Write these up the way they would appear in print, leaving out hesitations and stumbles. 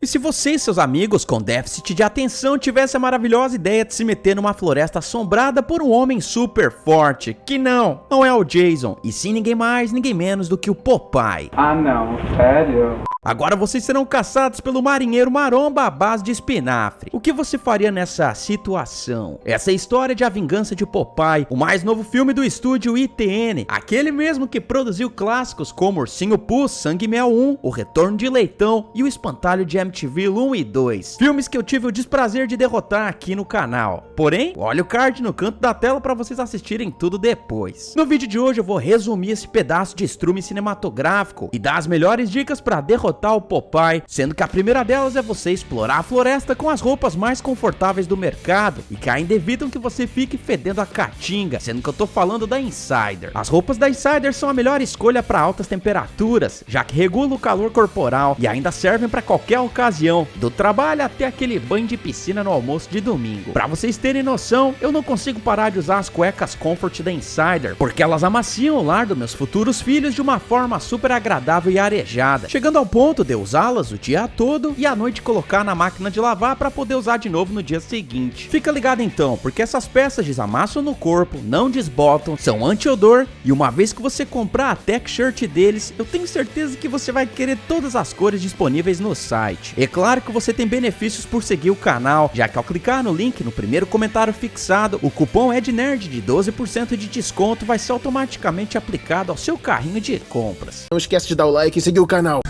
E se você e seus amigos com déficit de atenção tivessem a maravilhosa ideia de se meter numa floresta assombrada por um homem super forte, que não é o Jason, e sim ninguém mais, ninguém menos do que o Popeye. Ah não, sério? Agora vocês serão caçados pelo marinheiro maromba à base de espinafre. O que você faria nessa situação? Essa é a história de A Vingança de Popeye, o mais novo filme do estúdio ITN, aquele mesmo que produziu clássicos como Ursinho Pooh, Sangue e Mel 1, O Retorno de Leitão e O Espantalho de Amityville 1 e 2. Filmes que eu tive o desprazer de derrotar aqui no canal. Porém, olha o card no canto da tela para vocês assistirem tudo depois. No vídeo de hoje eu vou resumir esse pedaço de estrume cinematográfico e dar as melhores dicas para derrotar o Popeye, sendo que a primeira delas é você explorar a floresta com as roupas mais confortáveis do mercado e que ainda evitam que você fique fedendo a caatinga, sendo que eu tô falando da Insider. As roupas da Insider são a melhor escolha para altas temperaturas, já que regulam o calor corporal e ainda servem para qualquer ocasião, do trabalho até aquele banho de piscina no almoço de domingo. Para vocês terem noção, eu não consigo parar de usar as cuecas Comfort da Insider, porque elas amaciam o lar dos meus futuros filhos de uma forma super agradável e arejada, chegando ao ponto de usá-las o dia todo e à noite colocar na máquina de lavar para poder usar de novo no dia seguinte. Fica ligado então, porque essas peças desamassam no corpo, não desbotam, são anti-odor e uma vez que você comprar a tech shirt deles, eu tenho certeza que você vai querer todas as cores disponíveis no site. É claro que você tem benefícios por seguir o canal, já que ao clicar no link no primeiro comentário fixado, o cupom EDNERD de 12% de desconto vai ser automaticamente aplicado ao seu carrinho de compras. Não esquece de dar o like e seguir o canal.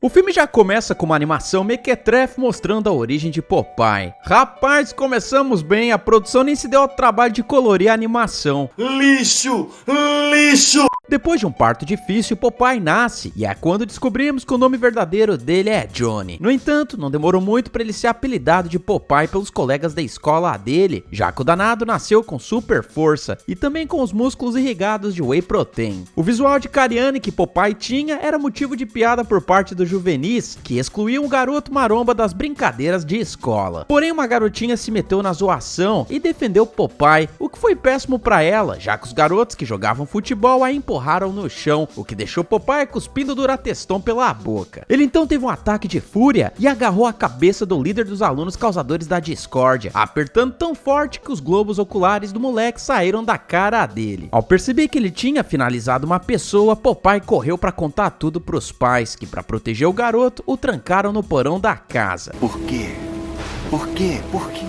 O filme já começa com uma animação mequetrefe mostrando a origem de Popeye. Rapaz, começamos bem, a produção nem se deu ao trabalho de colorir a animação. Lixo! Lixo! Depois de um parto difícil, Popeye nasce, e é quando descobrimos que o nome verdadeiro dele é Johnny. No entanto, não demorou muito para ele ser apelidado de Popeye pelos colegas da escola dele, já que o danado nasceu com super força e também com os músculos irrigados de whey protein. O visual de Cariani que Popeye tinha era motivo de piada por parte dos juvenis, que excluíam o garoto maromba das brincadeiras de escola. Porém, uma garotinha se meteu na zoação e defendeu Popeye, o que foi péssimo para ela, já que os garotos que jogavam futebol a empurraram no chão, o que deixou Popeye cuspindo Durateston pela boca. Ele então teve um ataque de fúria e agarrou a cabeça do líder dos alunos causadores da discórdia, apertando tão forte que os globos oculares do moleque saíram da cara dele. Ao perceber que ele tinha finalizado uma pessoa, Popeye correu para contar tudo pros pais, que para proteger o garoto, o trancaram no porão da casa. Por quê? Por quê? Por quê?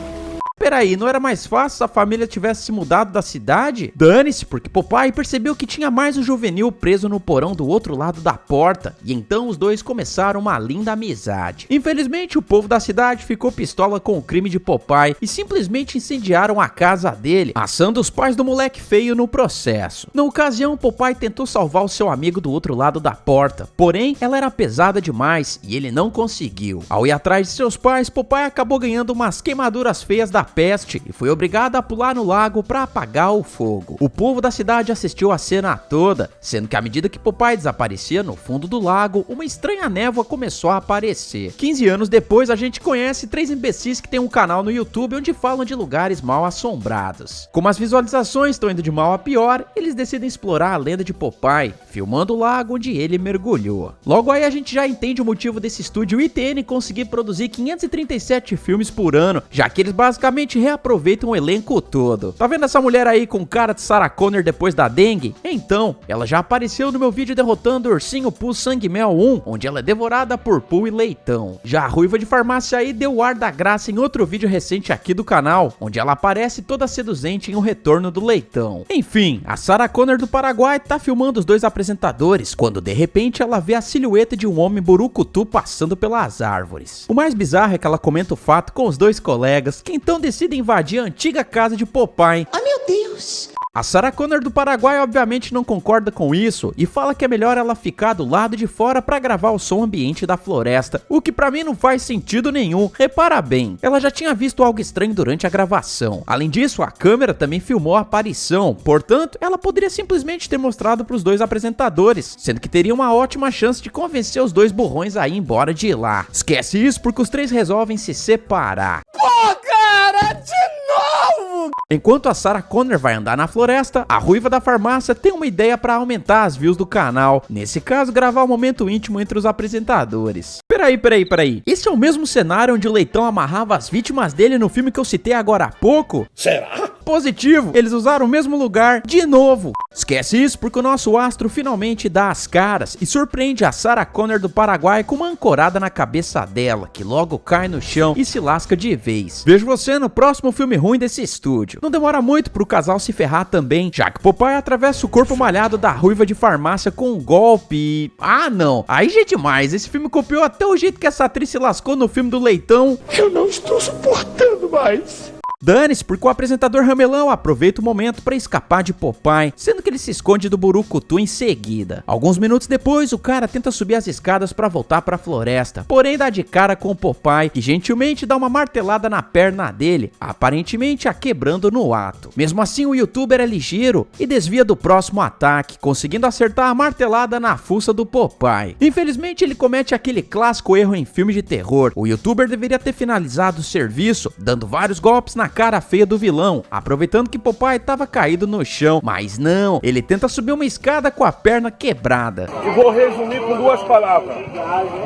Peraí, não era mais fácil se a família tivesse se mudado da cidade? Dane-se, porque Popeye percebeu que tinha mais um juvenil preso no porão do outro lado da porta, e então os dois começaram uma linda amizade. Infelizmente, o povo da cidade ficou pistola com o crime de Popeye e simplesmente incendiaram a casa dele, assando os pais do moleque feio no processo. Na ocasião, Popeye tentou salvar o seu amigo do outro lado da porta, porém, ela era pesada demais e ele não conseguiu. Ao ir atrás de seus pais, Popeye acabou ganhando umas queimaduras feias da peste e foi obrigado a pular no lago para apagar o fogo. O povo da cidade assistiu a cena toda, sendo que à medida que Popeye desaparecia no fundo do lago, uma estranha névoa começou a aparecer. 15 anos depois, a gente conhece 3 imbecis que têm um canal no YouTube onde falam de lugares mal assombrados. Como as visualizações estão indo de mal a pior, eles decidem explorar a lenda de Popeye, filmando o lago onde ele mergulhou. Logo aí a gente já entende o motivo desse estúdio ITN conseguir produzir 537 filmes por ano, já que eles basicamente reaproveitam o elenco todo. Tá vendo essa mulher aí com cara de Sarah Connor depois da dengue? Então, ela já apareceu no meu vídeo derrotando o Ursinho Pooh Sangue e Mel 1, onde ela é devorada por Pooh e Leitão. Já a ruiva de farmácia aí deu o ar da graça em outro vídeo recente aqui do canal, onde ela aparece toda seduzente em O Retorno do Leitão. Enfim, a Sarah Connor do Paraguai tá filmando os dois apresentadores, quando de repente ela vê a silhueta de um homem burucutu passando pelas árvores. O mais bizarro é que ela comenta o fato com os dois colegas, que então decide invadir a antiga casa de Popeye. Oh, meu Deus! A Sarah Connor do Paraguai obviamente não concorda com isso e fala que é melhor ela ficar do lado de fora para gravar o som ambiente da floresta, o que pra mim não faz sentido nenhum. Repara bem, ela já tinha visto algo estranho durante a gravação. Além disso, a câmera também filmou a aparição, portanto, ela poderia simplesmente ter mostrado pros dois apresentadores, sendo que teria uma ótima chance de convencer os dois burrões a ir embora de lá. Esquece isso porque os três resolvem se separar. Pô, cara, de novo! Enquanto a Sarah Connor vai andar na floresta, a ruiva da farmácia tem uma ideia para aumentar as views do canal. Nesse caso, gravar um momento íntimo entre os apresentadores. Peraí. Esse é o mesmo cenário onde o Leitão amarrava as vítimas dele no filme que eu citei agora há pouco? Será? Positivo, eles usaram o mesmo lugar de novo. Esquece isso porque o nosso astro finalmente dá as caras e surpreende a Sarah Connor do Paraguai com uma ancorada na cabeça dela, que logo cai no chão e se lasca de vez. Vejo você no próximo filme ruim desse estúdio. Não demora muito pro casal se ferrar também, já que Popeye atravessa o corpo malhado da ruiva de farmácia com um golpe e... Ah não, aí já é demais, esse filme copiou até o jeito que essa atriz se lascou no filme do Leitão. Eu não estou suportando mais. Dane-se, porque o apresentador Ramelão aproveita o momento para escapar de Popeye, sendo que ele se esconde do Burucutu em seguida. Alguns minutos depois, o cara tenta subir as escadas para voltar para a floresta, porém dá de cara com o Popeye, que gentilmente dá uma martelada na perna dele, aparentemente a quebrando no ato. Mesmo assim, o youtuber é ligeiro e desvia do próximo ataque, conseguindo acertar a martelada na fuça do Popeye. Infelizmente, ele comete aquele clássico erro em filme de terror. O youtuber deveria ter finalizado o serviço, dando vários golpes na cara feia do vilão, aproveitando que Popeye estava caído no chão, mas não, ele tenta subir uma escada com a perna quebrada. E vou resumir com duas palavras: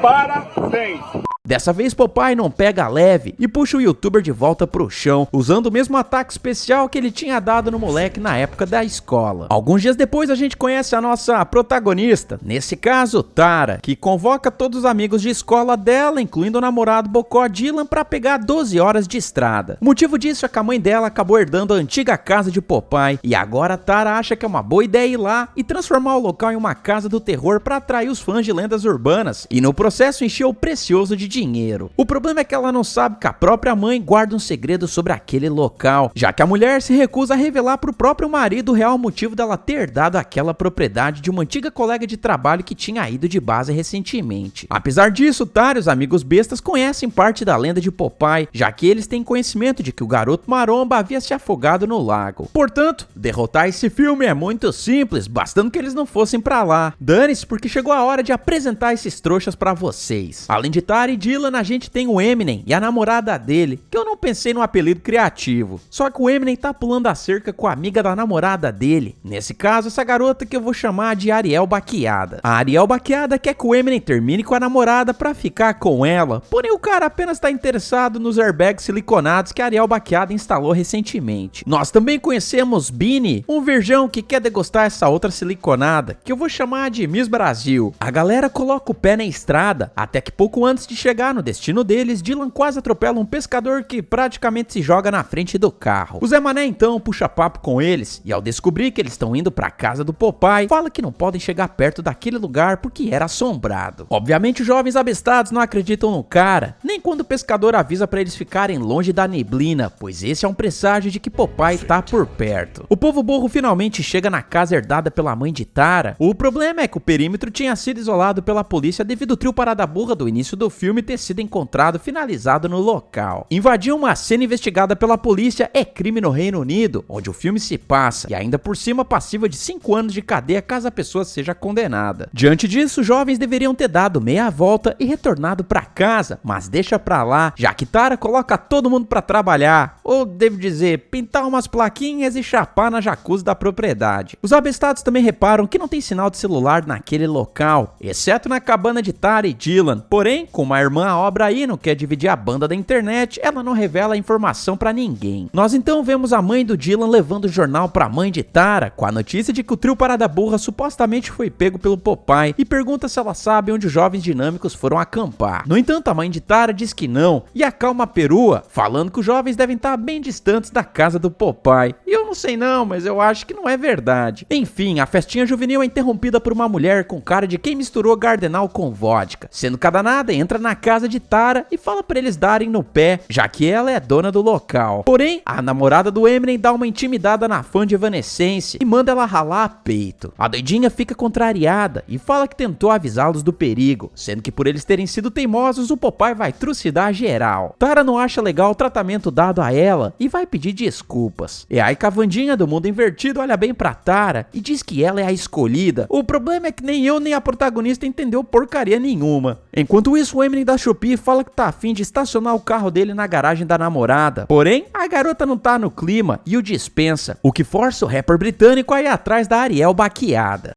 parabéns! Dessa vez Popeye não pega leve e puxa o youtuber de volta pro chão, usando o mesmo ataque especial que ele tinha dado no moleque na época da escola. Alguns dias depois a gente conhece a nossa protagonista, nesse caso Tara, que convoca todos os amigos de escola dela, incluindo o namorado Bocó Dylan, pra pegar 12 horas de estrada. O motivo disso é que a mãe dela acabou herdando a antiga casa de Popeye e agora Tara acha que é uma boa ideia ir lá e transformar o local em uma casa do terror pra atrair os fãs de lendas urbanas e no processo encher o precioso de dinheiro. O problema é que ela não sabe que a própria mãe guarda um segredo sobre aquele local, já que a mulher se recusa a revelar pro próprio marido o real motivo dela ter dado aquela propriedade de uma antiga colega de trabalho que tinha ido de base recentemente. Apesar disso, Tara e os amigos bestas conhecem parte da lenda de Popeye, já que eles têm conhecimento de que o garoto maromba havia se afogado no lago. Portanto, derrotar esse filme é muito simples, bastando que eles não fossem pra lá. Dane-se, porque chegou a hora de apresentar esses trouxas pra vocês. Além de Tara e Dylan, a gente tem o Eminem e a namorada dele, que eu não pensei no apelido criativo. Só que o Eminem tá pulando a cerca com a amiga da namorada dele. Nesse caso, essa garota que eu vou chamar de Ariel Baqueada. A Ariel Baqueada quer que o Eminem termine com a namorada pra ficar com ela, porém o cara apenas tá interessado nos airbags siliconados que a Ariel Baqueada instalou recentemente. Nós também conhecemos Bini, um virgão que quer degustar essa outra siliconada, que eu vou chamar de Miss Brasil. A galera coloca o pé na estrada, até que pouco antes de chegar no destino deles, Dylan quase atropela um pescador que praticamente se joga na frente do carro. O Zé Mané então puxa papo com eles e ao descobrir que eles estão indo pra casa do Popeye, fala que não podem chegar perto daquele lugar porque era assombrado. Obviamente os jovens abestados não acreditam no cara, nem quando o pescador avisa pra eles ficarem longe da neblina, pois esse é um presságio de que Popeye tá por perto. O povo burro finalmente chega na casa herdada pela mãe de Tara. O problema é que o perímetro tinha sido isolado pela polícia devido ao trio Parada Burra do início do filme ter sido encontrado finalizado no local. Invadir uma cena investigada pela polícia é crime no Reino Unido, onde o filme se passa, e ainda por cima passiva de 5 anos de cadeia caso a pessoa seja condenada. Diante disso, os jovens deveriam ter dado meia volta e retornado pra casa, mas deixa pra lá, já que Tara coloca todo mundo pra trabalhar, ou devo dizer, pintar umas plaquinhas e chapar na jacuzzi da propriedade. Os abestados também reparam que não tem sinal de celular naquele local, exceto na cabana de Tara e Dylan, porém, com uma irmã à obra aí não quer dividir a banda da internet, ela não revela a informação pra ninguém. Nós então vemos a mãe do Dylan levando o jornal pra mãe de Tara, com a notícia de que o trio Parada Burra supostamente foi pego pelo Popeye e pergunta se ela sabe onde os jovens dinâmicos foram acampar. No entanto, a mãe de Tara diz que não e acalma a perua, falando que os jovens devem estar bem distantes da casa do Popeye. E eu não sei não, mas eu acho que não é verdade. Enfim, a festinha juvenil é interrompida por uma mulher com cara de quem misturou Gardenal com vodka. Sendo cadanada, entra na casa de Tara e fala pra eles darem no pé, já que ela é dona do local. Porém, a namorada do Eminem dá uma intimidada na fã de Evanescence e manda ela ralar peito. A doidinha fica contrariada e fala que tentou avisá-los do perigo, sendo que por eles terem sido teimosos, o Popeye vai trucidar geral. Tara não acha legal o tratamento dado a ela e vai pedir desculpas. E aí que a Wandinha do mundo invertido olha bem pra Tara e diz que ela é a escolhida. O problema é que nem eu nem a protagonista entendeu porcaria nenhuma. Enquanto isso, o Eminem da Shopee fala que tá afim de estacionar o carro dele na garagem da namorada. Porém, a garota não tá no clima e o dispensa, o que força o rapper britânico a ir atrás da Ariel Baquiada.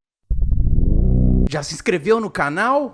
Já se inscreveu no canal?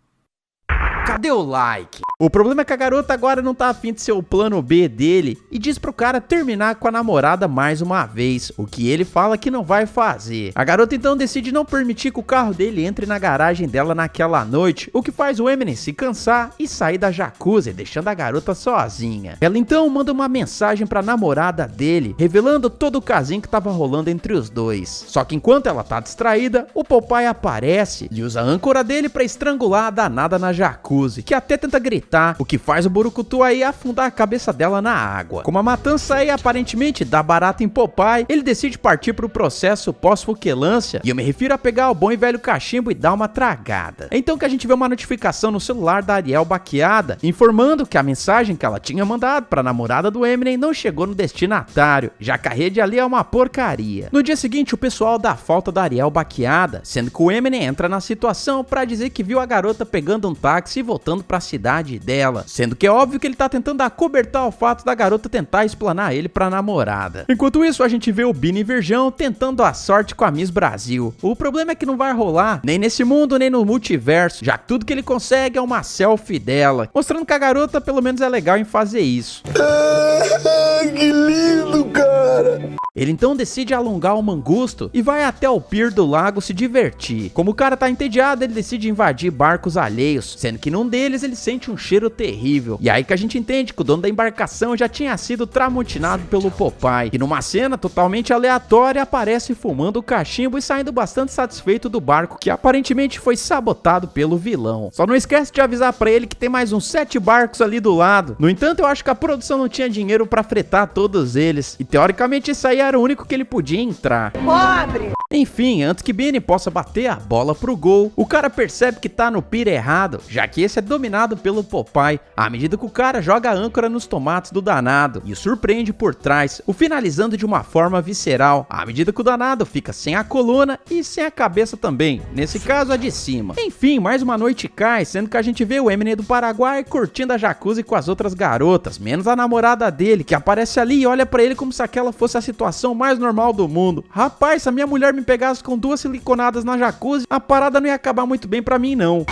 Cadê o like? O problema é que a garota agora não tá afim de ser o plano B dele e diz pro cara terminar com a namorada mais uma vez, o que ele fala que não vai fazer. A garota então decide não permitir que o carro dele entre na garagem dela naquela noite, o que faz o Eminem se cansar e sair da jacuzzi, deixando a garota sozinha. Ela então manda uma mensagem pra namorada dele, revelando todo o casinho que tava rolando entre os dois. Só que enquanto ela tá distraída, o Popeye aparece e usa a âncora dele pra estrangular a danada na jacuzzi, que até tenta gritar, o que faz o Burucutu aí afundar a cabeça dela na água. Como a matança aí aparentemente dá barato em Popeye, ele decide partir pro processo pós-fuquelância, e eu me refiro a pegar o bom e velho cachimbo e dar uma tragada. É então que a gente vê uma notificação no celular da Ariel Baquiada, informando que a mensagem que ela tinha mandado pra namorada do Eminem não chegou no destinatário, já que a rede ali é uma porcaria. No dia seguinte, o pessoal dá falta da Ariel Baquiada, sendo que o Eminem entra na situação pra dizer que viu a garota pegando um táxi e voltando pra cidade dela, sendo que é óbvio que ele tá tentando acobertar o fato da garota tentar explanar ele pra namorada. Enquanto isso, a gente vê o Bini Virgão tentando a sorte com a Miss Brasil. O problema é que não vai rolar, nem nesse mundo, nem no multiverso, já que tudo que ele consegue é uma selfie dela, mostrando que a garota pelo menos é legal em fazer isso. Que lindo, cara! Ele então decide alongar o mangusto e vai até o pier do lago se divertir. Como o cara tá entediado, ele decide invadir barcos alheios, sendo que num deles ele sente um cheiro terrível. E aí que a gente entende que o dono da embarcação já tinha sido tramontinado pelo Popeye, que numa cena totalmente aleatória aparece fumando o cachimbo e saindo bastante satisfeito do barco que aparentemente foi sabotado pelo vilão. Só não esquece de avisar pra ele que tem mais uns 7 barcos ali do lado. No entanto, eu acho que a produção não tinha dinheiro pra fretar todos eles, e teoricamente isso aí era o único que ele podia entrar. Pobre! Enfim, antes que Bini possa bater a bola pro gol, o cara percebe que tá no pier errado, já que esse é dominado pelo Popeye, à medida que o cara joga a âncora nos tomates do danado e o surpreende por trás, o finalizando de uma forma visceral, à medida que o danado fica sem a coluna e sem a cabeça também, nesse caso a de cima. Enfim, mais uma noite cai, sendo que a gente vê o Eminem do Paraguai curtindo a jacuzzi com as outras garotas, menos a namorada dele, que aparece ali e olha pra ele como se aquela fosse a situação mais normal do mundo. Rapaz, se a minha mulher me pegasse com 2 siliconadas na jacuzzi, a parada não ia acabar muito bem pra mim não.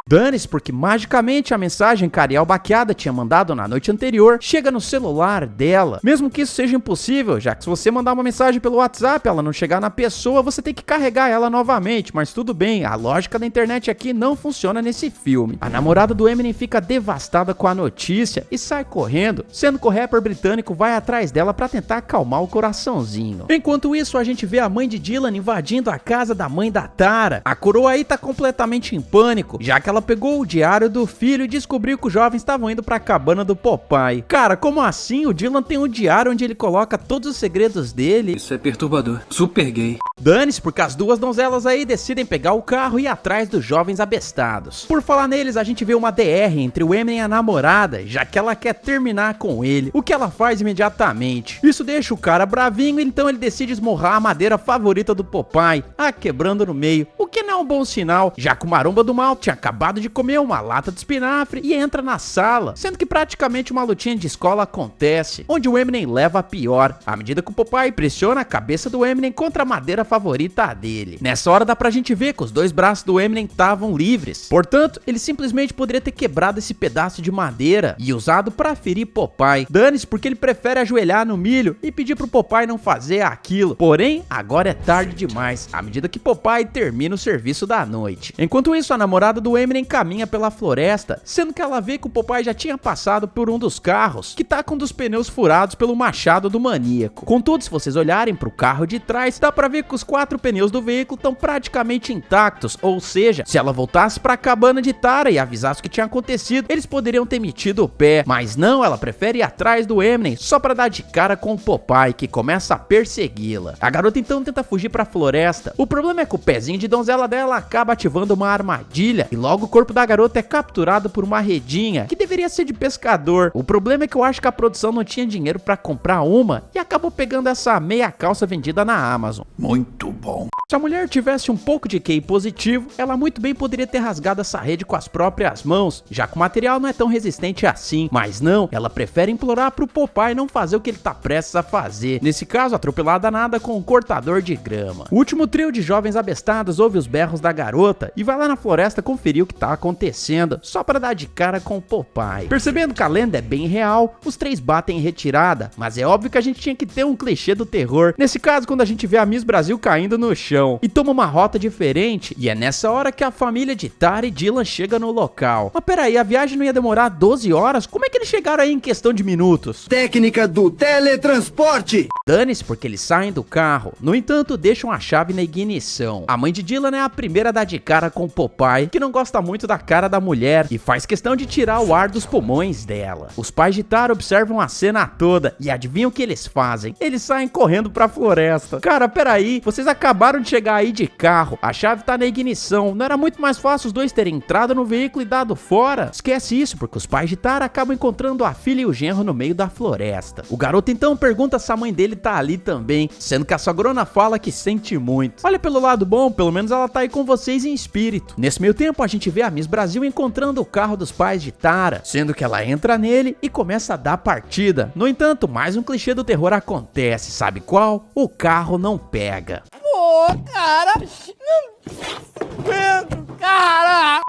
Dane-se, porque magicamente a mensagem que a Ariel Baquiada tinha mandado na noite anterior chega no celular dela. Mesmo que isso seja impossível, já que se você mandar uma mensagem pelo WhatsApp, ela não chegar na pessoa, você tem que carregar ela novamente. Mas tudo bem, a lógica da internet aqui não funciona nesse filme. A namorada do Eminem fica devastada com a notícia e sai correndo, sendo que o rapper britânico vai atrás dela pra tentar acalmar o coraçãozinho. Enquanto isso, a gente vê a mãe de Dylan invadindo a casa da mãe da Tara. A coroa aí tá completamente em pânico, já que ela pegou o diário do filho e descobriu que os jovens estavam indo pra cabana do Popeye. Cara, como assim? O Dylan tem um diário onde ele coloca todos os segredos dele. Isso é perturbador. Super gay. Dane-se, porque as duas donzelas aí decidem pegar o carro e ir atrás dos jovens abestados. Por falar neles, a gente vê uma DR entre o Eminem e a namorada, já que ela quer terminar com ele, o que ela faz imediatamente. Isso deixa o cara bravinho, então ele decide esmurrar a madeira favorita do Popeye, a quebrando no meio, o que não é um bom sinal, já que o maromba do mal tinha acabado de comer uma lata de espinafre e entra na sala, sendo que praticamente uma lutinha de escola acontece, onde o Eminem leva a pior, à medida que o Popeye pressiona a cabeça do Eminem contra a madeira favorita dele. Nessa hora dá pra gente ver que os 2 braços do Eminem estavam livres, portanto, ele simplesmente poderia ter quebrado esse pedaço de madeira e usado pra ferir Popeye. Dane-se, porque ele prefere ajoelhar no milho e pedir pro Popeye não fazer aquilo, porém, agora é tarde demais, à medida que Popeye termina o serviço da noite. Enquanto isso, a namorada do Eminem caminha pela floresta, sendo que ela vê que o Popeye já tinha passado por um dos carros, que tá com um dos pneus furados pelo machado do maníaco. Contudo, se vocês olharem pro carro de trás, dá pra ver que os 4 pneus do veículo estão praticamente intactos, ou seja, se ela voltasse pra cabana de Tara e avisasse o que tinha acontecido, eles poderiam ter metido o pé, mas não, ela prefere ir atrás do Eminem só pra dar de cara com o Popeye, que começa a persegui-la. A garota então tenta fugir pra floresta, o problema é que o pezinho de donzela dela acaba ativando uma armadilha, e logo Logo, o corpo da garota é capturado por uma redinha, que deveria ser de pescador. O problema é que eu acho que a produção não tinha dinheiro pra comprar uma e acabou pegando essa meia calça vendida na Amazon. Muito bom. Se a mulher tivesse um pouco de QI positivo, ela muito bem poderia ter rasgado essa rede com as próprias mãos, já que o material não é tão resistente assim. Mas não, ela prefere implorar pro Popeye não fazer o que ele tá prestes a fazer. Nesse caso, atropelar a danada com um cortador de grama. O último trio de jovens abestados ouve os berros da garota e vai lá na floresta conferir o que tá acontecendo, só para dar de cara com o Popeye. Percebendo que a lenda é bem real, os três batem em retirada, mas é óbvio que a gente tinha que ter um clichê do terror. Nesse caso, quando a gente vê a Miss Brasil caindo no chão e toma uma rota diferente, e é nessa hora que a família de Tara e Dylan chega no local. Mas peraí, a viagem não ia demorar 12 horas? Como é que eles chegaram aí em questão de minutos? Técnica do teletransporte. Dane-se, porque eles saem do carro. No entanto, deixam a chave na ignição. A mãe de Dylan é a primeira a dar de cara com o Popeye, que não gosta muito da cara da mulher e faz questão de tirar o ar dos pulmões dela. Os pais de Tara observam a cena toda e adivinham o que eles fazem? Eles saem correndo pra floresta. Cara, peraí, vocês acabaram de chegar aí de carro, a chave tá na ignição, não era muito mais fácil os dois terem entrado no veículo e dado fora? Esquece isso, porque os pais de Tara acabam encontrando a filha e o genro no meio da floresta. O garoto então pergunta se a mãe dele tá ali também, sendo que a sogrona fala que sente muito. Olha, pelo lado bom, pelo menos ela tá aí com vocês em espírito. Nesse meio tempo, a gente vê a Miss Brasil encontrando o carro dos pais de Tara, sendo que ela entra nele e começa a dar partida. No entanto, mais um clichê do terror acontece, sabe qual? O carro não pega.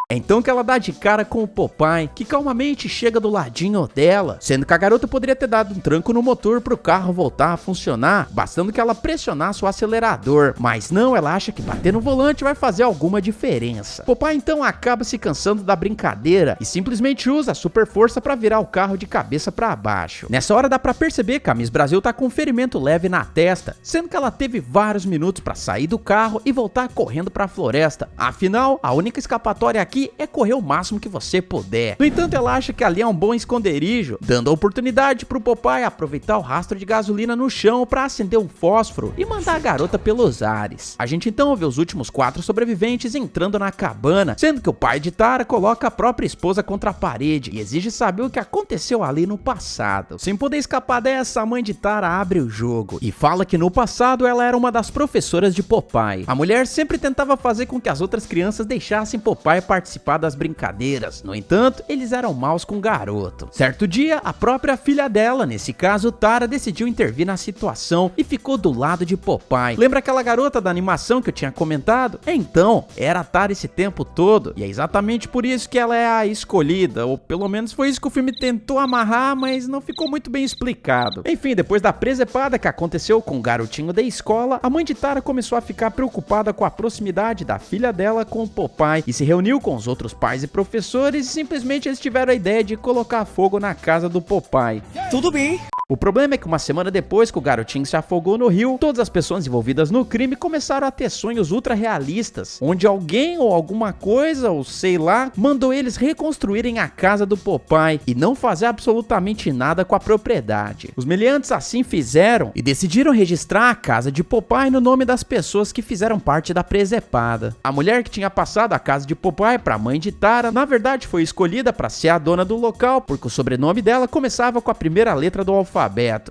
É então que ela dá de cara com o Popeye, que calmamente chega do ladinho dela, sendo que a garota poderia ter dado um tranco no motor pro carro voltar a funcionar, bastando que ela pressionasse o acelerador, mas não, ela acha que bater no volante vai fazer alguma diferença. Popeye então acaba se cansando da brincadeira e simplesmente usa a super força pra virar o carro de cabeça pra baixo. Nessa hora dá pra perceber que a Miss Brasil tá com um ferimento leve na testa, sendo que ela teve vários minutos pra sair do carro e voltar correndo pra floresta. Afinal, a única escapatória aqui é correr o máximo que você puder. No entanto, ela acha que ali é um bom esconderijo, dando a oportunidade pro Popeye aproveitar o rastro de gasolina no chão pra acender um fósforo e mandar a garota pelos ares. A gente então vê os últimos 4 sobreviventes entrando na cabana, sendo que o pai de Tara coloca a própria esposa contra a parede e exige saber o que aconteceu ali no passado. Sem poder escapar dessa, a mãe de Tara abre o jogo e fala que no passado ela era uma das professoras de Popeye. A mulher sempre tentava fazer com que as outras crianças deixassem Popeye participar das brincadeiras. No entanto, eles eram maus com o garoto. Certo dia, a própria filha dela, nesse caso Tara, decidiu intervir na situação e ficou do lado de Popeye. Lembra aquela garota da animação que eu tinha comentado? Então, era a Tara esse tempo todo, e é exatamente por isso que ela é a escolhida, ou pelo menos foi isso que o filme tentou amarrar, mas não ficou muito bem explicado. Enfim, depois da presepada que aconteceu com o garotinho da escola, a mãe de Tara começou a ficar preocupada com a proximidade da filha dela com o Popeye e se reuniu com os outros pais e professores e simplesmente eles tiveram a ideia de colocar fogo na casa do Popeye. Tudo bem. O problema é que uma semana depois que o garotinho se afogou no rio, todas as pessoas envolvidas no crime começaram a ter sonhos ultra realistas, onde alguém ou alguma coisa, ou sei lá, mandou eles reconstruírem a casa do Popeye e não fazer absolutamente nada com a propriedade. Os meliantes assim fizeram e decidiram registrar a casa de Popeye no nome das pessoas que fizeram parte da presepada. A mulher que tinha passado a casa de Popeye para a mãe de Tara, na verdade foi escolhida para ser a dona do local, porque o sobrenome dela começava com a primeira letra do alfabeto.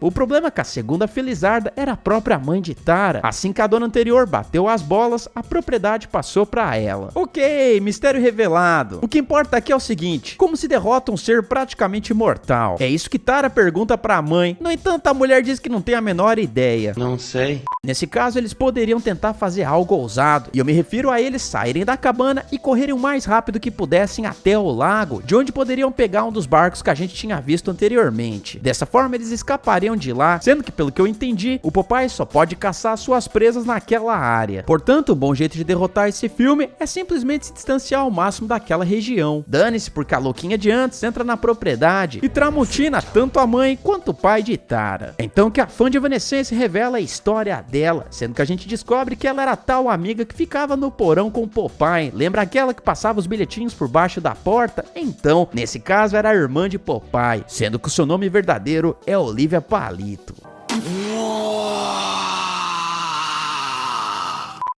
O problema é que a segunda felizarda era a própria mãe de Tara. Assim que a dona anterior bateu as bolas, a propriedade passou pra ela. Ok, mistério revelado. O que importa aqui é o seguinte: como se derrota um ser praticamente imortal? É isso que Tara pergunta pra mãe. No entanto, a mulher diz que não tem a menor ideia. Não sei. Nesse caso, eles poderiam tentar fazer algo ousado, e eu me refiro a eles saírem da cabana e correrem o mais rápido que pudessem até o lago, de onde poderiam pegar um dos barcos que a gente tinha visto anteriormente. Dessa forma, eles escapariam de lá, sendo que, pelo que eu entendi, o Popeye só pode caçar suas presas naquela área. Portanto, um bom jeito de derrotar esse filme é simplesmente se distanciar ao máximo daquela região. Dane-se, porque a louquinha de antes entra na propriedade e tramontina tanto a mãe quanto o pai de Tara. Então que a fã de Evanescence revela a história dela, sendo que a gente descobre que ela era a tal amiga que ficava no porão com o Popeye. Lembra aquela que passava os bilhetinhos por baixo da porta? Então, nesse caso era a irmã de Popeye, sendo que o seu nome verdadeiro é Olivia Palito.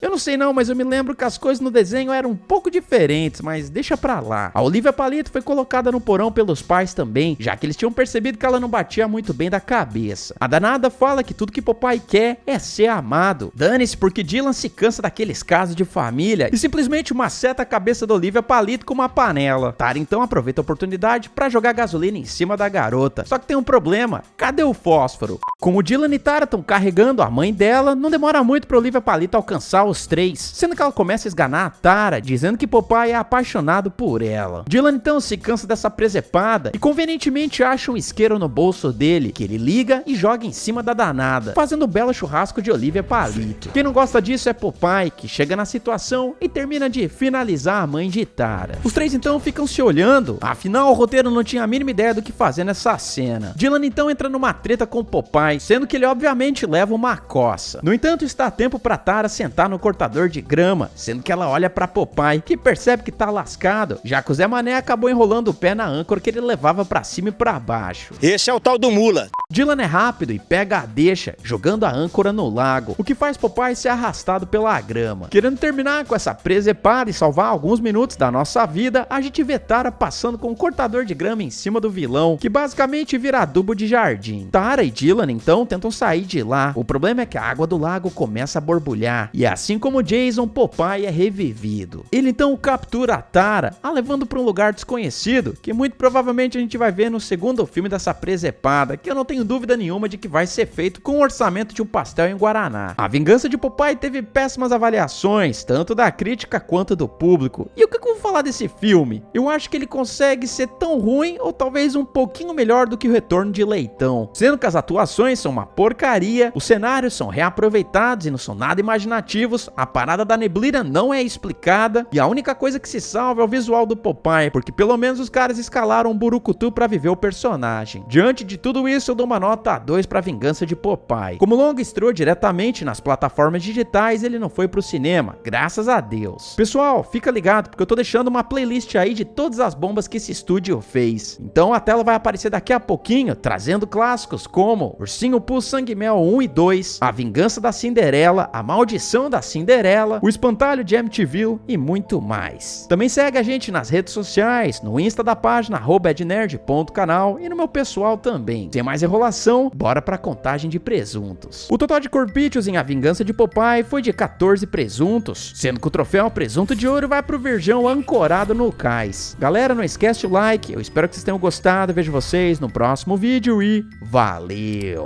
Eu não sei não, mas eu me lembro que as coisas no desenho eram um pouco diferentes, mas deixa pra lá. A Olivia Palito foi colocada no porão pelos pais também, já que eles tinham percebido que ela não batia muito bem da cabeça. A danada fala que tudo que Popeye quer é ser amado. Dane-se porque Dylan se cansa daqueles casos de família e simplesmente maceta a cabeça da Olivia Palito com uma panela. Tara então aproveita a oportunidade pra jogar gasolina em cima da garota. Só que tem um problema, cadê o fósforo? Como Dylan e Tara estão carregando a mãe dela, não demora muito pra Olivia Palito alcançar os três, sendo que ela começa a esganar a Tara, dizendo que Popeye é apaixonado por ela. Dylan então se cansa dessa presepada e convenientemente acha um isqueiro no bolso dele, que ele liga e joga em cima da danada, fazendo um belo churrasco de Olivia Palito. Quem não gosta disso é Popeye, que chega na situação e termina de finalizar a mãe de Tara. Os três então ficam se olhando, afinal o roteiro não tinha a mínima ideia do que fazer nessa cena. Dylan então entra numa treta com Popeye, sendo que ele obviamente leva uma coça. No entanto, está a tempo pra Tara sentar no cortador de grama, sendo que ela olha pra Popeye, que percebe que tá lascado, já que o Zé Mané acabou enrolando o pé na âncora que ele levava pra cima e pra baixo. Esse é o tal do mula. Dylan é rápido e pega a deixa, jogando a âncora no lago, o que faz Popeye ser arrastado pela grama. Querendo terminar com essa presepada e salvar alguns minutos da nossa vida, a gente vê Tara passando com um cortador de grama em cima do vilão, que basicamente vira adubo de jardim. Tara e Dylan então tentam sair de lá. O problema é que a água do lago começa a borbulhar, e assim como Jason, Popeye é revivido. Ele então captura a Tara, a levando para um lugar desconhecido, que muito provavelmente a gente vai ver no segundo filme dessa presepada, que eu não tenho dúvida nenhuma de que vai ser feito com o orçamento de um pastel em Guaraná. A Vingança de Popeye teve péssimas avaliações, tanto da crítica quanto do público. E o que eu vou falar desse filme? Eu acho que ele consegue ser tão ruim ou talvez um pouquinho melhor do que o Retorno de Leitão, sendo que as atuações são uma porcaria, os cenários são reaproveitados e não são nada imaginativos, a parada da neblina não é explicada e a única coisa que se salva é o visual do Popeye, porque pelo menos os caras escalaram um burucutu pra viver o personagem. Diante de tudo isso, eu dou uma nota 2 pra Vingança de Popeye. Como o longa estreou diretamente nas plataformas digitais, ele não foi pro cinema, graças a Deus. Pessoal, fica ligado porque eu tô deixando uma playlist aí de todas as bombas que esse estúdio fez. Então a tela vai aparecer daqui a pouquinho, trazendo clássicos como Ursinho Pooh Sangue Mel 1 e 2, A Vingança da Cinderela, A Maldição da Cinderela, O Espantalho de Amityville e muito mais. Também segue a gente nas redes sociais, no Insta da página @ednerd.canal e no meu pessoal também. Sem mais enrolação, bora pra contagem de presuntos. O total de corpítios em A Vingança de Popeye foi de 14 presuntos, sendo que o troféu presunto de ouro vai pro virgão ancorado no cais. Galera, não esquece o like, eu espero que vocês tenham gostado, vejo vocês no próximo vídeo e valeu!